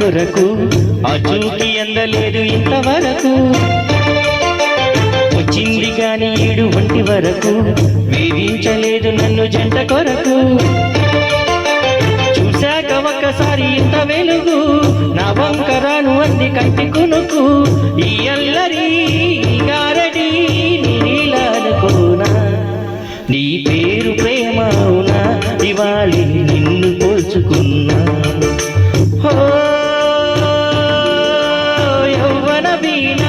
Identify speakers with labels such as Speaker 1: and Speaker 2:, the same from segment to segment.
Speaker 1: కొరకు ఆ చూకి అందలేదు ఇంతవరకు వచ్చింది గాని ఏడు ఒంటి వరకు వేధించలేదు నన్ను జంట కొరకు చూశాక ఒక్కసారి ఇంత వెలుగు నా వంకరాను అంది కంటి కొనుకు ఈ అల్లరి గారడి నీలానుకోనా నీ పేరు ప్రేమ అవునా ఇవాళి నిన్ను పోల్చుకున్నా యౌవన వీణ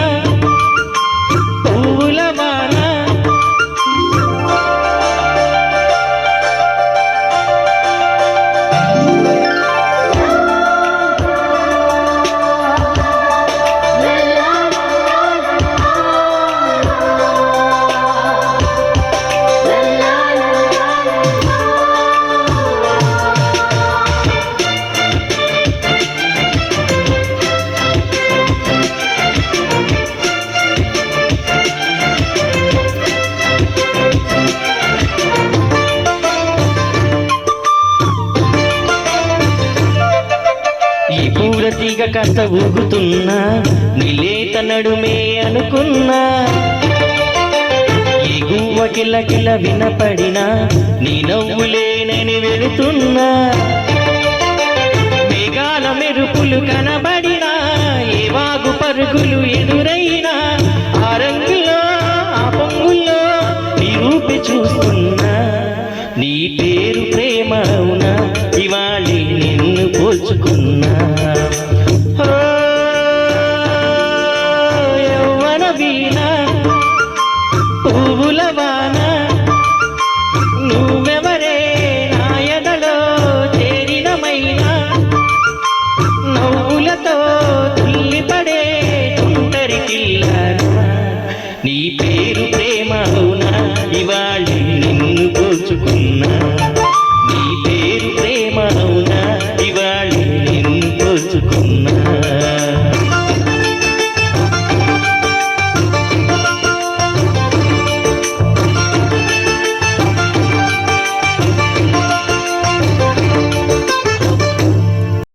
Speaker 1: పువ్వుల వాన తీగ కాస్త ఊగుతున్నా నిలేత నడుమే అనుకున్నా ఎగువ కిలకిల వినపడినా నీ నవ్వులేనని వెళుతున్నా మేఘాల మెరుపులు కనబడినా ఏ వాగు పరుగులు ఎదురైనా ఆ రంగులో ఆ పొంగుల్లో నీ రూపి చూస్తున్నా నీ పేరు ప్రేమ అవునా ఇవాళి నిన్ను పోల్చుకున్నా యౌవన వీణ పువ్వుల వాన నువ్వెవరే నాయనలో చేరినమైనా నవ్వులతో తుల్లిపడే తుంటరి కిల్ల నీ